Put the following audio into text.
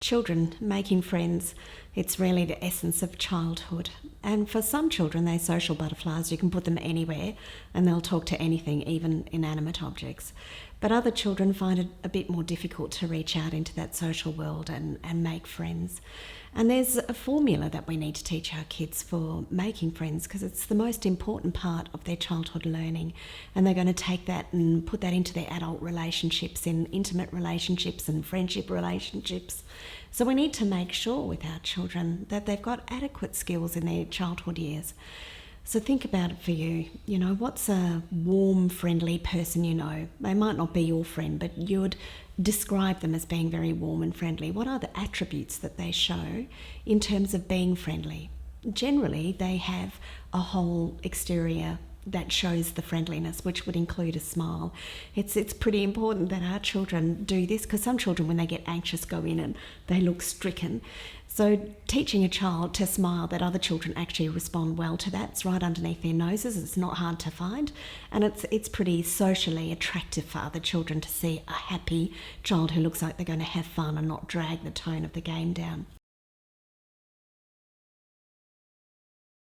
Children making friends, it's really the essence of childhood. And for some children, they're social butterflies. You can put them anywhere and they'll talk to anything, even inanimate objects. But other children find it a bit more difficult to reach out into that social world and make friends. And there's a formula that we need to teach our kids for making friends, because it's the most important part of their childhood learning. And they're going to take that and put that into their adult relationships, in intimate relationships and friendship relationships. So we need to make sure with our children that they've got adequate skills in their childhood years. So think about it for you. You know, what's a warm, friendly person you know? They might not be your friend, but you'd describe them as being very warm and friendly. What are the attributes that they show in terms of being friendly? Generally, they have a whole exterior that shows the friendliness, which would include a smile. It's pretty important that our children do this, because some children, when they get anxious, go in and they look stricken. So teaching a child to smile, that other children actually respond well to that. It's right underneath their noses. It's not hard to find. And it's pretty socially attractive for other children to see a happy child who looks like they're going to have fun and not drag the tone of the game down.